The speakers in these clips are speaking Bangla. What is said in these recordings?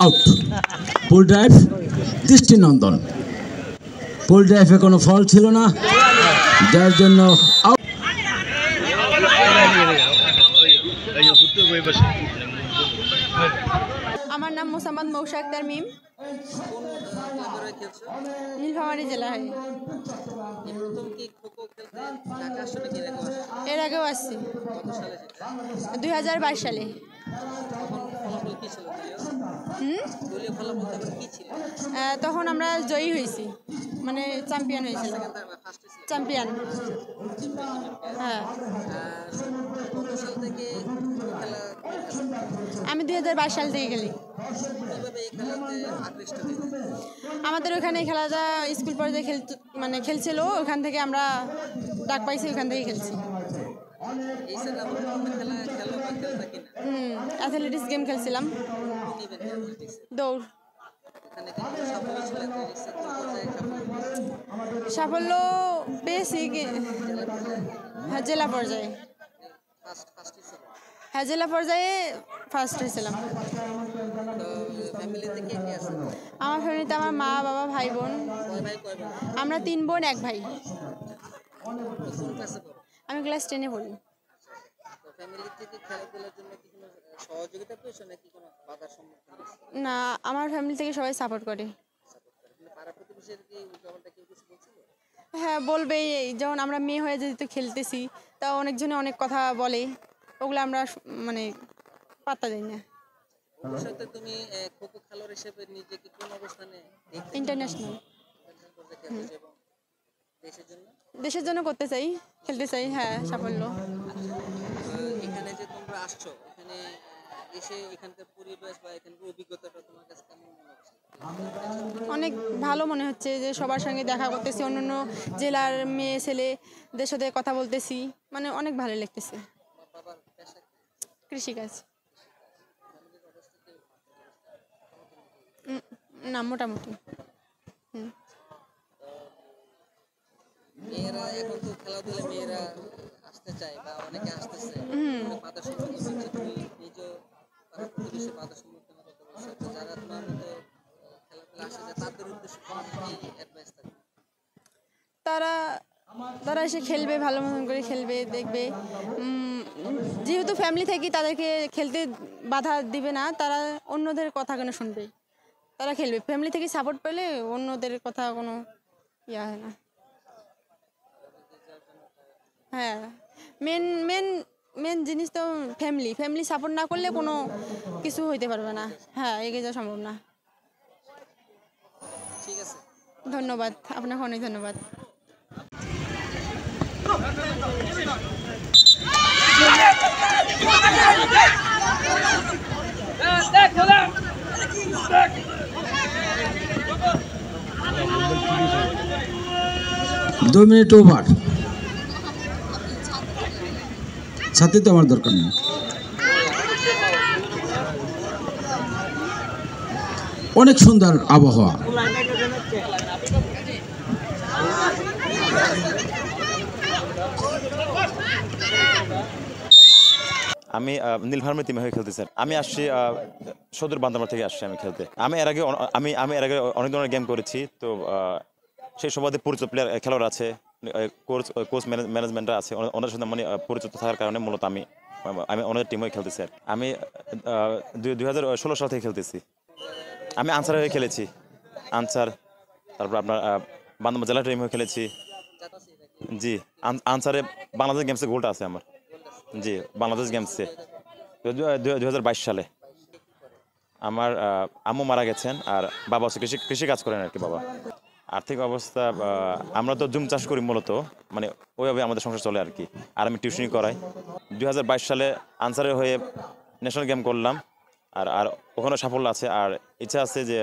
আউট। পুল ড্রাইভ দৃষ্টিনন্দন। পুল ড্রাইভে কোনো ফল ছিল না, যার জন্য আউট। আমার নাম মোসাম্মদ মৌসা আক্তার মিম, নীলফামারী জেলায়। এর আগেও আসছি 2022 সালে। তখন আমরা জয়ী হয়েছি, মানে চ্যাম্পিয়ন হয়েছিলাম। চ্যাম্পিয়ন, হ্যাঁ। আমি 2022 সাল থেকে খেলি। আমাদের ওখানে খেলাটা স্কুল পর্যায়ে খেলছিল, ওখান থেকে আমরা ডাক পাইছি, ওখান থেকে খেলছি। অ্যাথলেটিক্স গেম খেলছিলাম, দৌড়। সাফল্য পেয়েছি হ্যাঁ, জেলা পর্যায়ে। হ্যাঁ, জেলা পর্যায়ে ফার্স্ট হয়েছিলাম। আমার ফ্যামিলিতে আমার মা, বাবা, ভাই, বোন। আমরা 3 বোন 1 ভাই। আমি ক্লাস 10-এ পড়ি। না, আমার ফ্যামিলি থেকে সবাই সাপোর্ট করে। হ্যাঁ, বলবেই। যখন আমরা মেয়ে হয়ে যেহেতু খেলতেছি, তা অনেকজনে অনেক কথা বলে, ওগুলো আমরা মানে পাত্তা দিই না। ইন্টারন্যাশনাল দেশের জন্য করতে চাই, খেলতে চাই। হ্যাঁ, সাফল্য। এখানে যে তোমরা আসছো, এখানে এসে এখানকার পরিবেশ বা এখানকার অভিজ্ঞতাটা তোমার কাছে কেমন মনে হচ্ছে? অনেক ভালো মনে হচ্ছে, যে সবার সঙ্গে দেখা করতেছি, অন্যান্য জেলার মেয়ে ছেলেদের সাথে কথা বলতেছি, মানে অনেক ভালো লাগতেছে। কৃষিকাজ। না, মোটামুটি। মেয়েরা এখন তো খেলাধুলা মেয়েরা আসতে চায় বা অনেকে আসতেছে, বাধার সম্মুখীন হচ্ছে। তুমি নিজেও প্রতিবেশী বাধার সম্মুখীন হতে বলছো, তো যারা তোমার মতো খেলাধুলা আসে যায় তাদের উদ্দেশ্যে কি অ্যাডভাইস থাকবে? তারা এসে খেলবে, ভালো মতন করে খেলবে, দেখবে। যেহেতু ফ্যামিলি থেকে তাদেরকে খেলতে বাধা দিবে না, তারা অন্যদের কথা কেন শুনবে? তারা খেলবে। ফ্যামিলি থেকে সাপোর্ট পেলে অন্যদের কথা কোনো ইয়া হয় না। হ্যাঁ, মেন জিনিস তো ফ্যামিলি সাপোর্ট না করলে কোনো কিছু হইতে পারবে না। হ্যাঁ, এগিয়ে যাওয়া সম্ভব না। ঠিক আছে, ধন্যবাদ। আপনাকে অনেক ধন্যবাদ। দু মিনিট ওভার। ছাতি তো আমার দরকার নেই। অনেক সুন্দর আবহাওয়া। আমি নীলফামারী টিমে হয়ে খেলতে স্যার। আমি আসছি সদর বান্দরবান থেকে আসছি আমি খেলতে। আমি এর আগে অনেক ধরনের গেম করেছি, তো সেই সুবাদে পরিচিত প্লেয়ার খেলোয়াড় আছে, কোচ ম্যানেজমেন্টরা আছে, ওনাদের সাথে মানে পরিচিত থাকার কারণে মূলত আমি ওনাদের টিম হয়ে খেলতে স্যার। আমি 2016 সাল থেকে খেলতেছি। আমি আনসার হয়ে খেলেছি, আনসার। তারপর আপনার বান্দরবান জেলা টিম হয়ে খেলেছি। জি, আনসারে বাংলাদেশ গেমসে গোলটা আছে আমার। জি, বাংলাদেশ গেমসে 2022 সালে। আমার আম্মু মারা গেছেন, আর বাবা হচ্ছে কৃষি কাজ করেন আর কি। বাবা আর্থিক অবস্থা, আমরা তো জুম চাষ করি মূলত, মানে ওইভাবে আমাদের সংসার চলে আর কি। আর আমি টিউশনি করাই। 2022 সালে আনসারের হয়ে ন্যাশনাল গেম করলাম, আর ওখানে সাফল্য আছে। আর ইচ্ছা আছে যে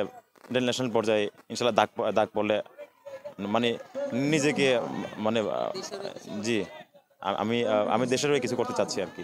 ইন্টারন্যাশনাল পর্যায়ে ইনশাল্লাহ দাগ পড়লে মানে নিজেকে মানে জি আমি দেশের হয়ে কিছু করতে চাচ্ছি আর কি।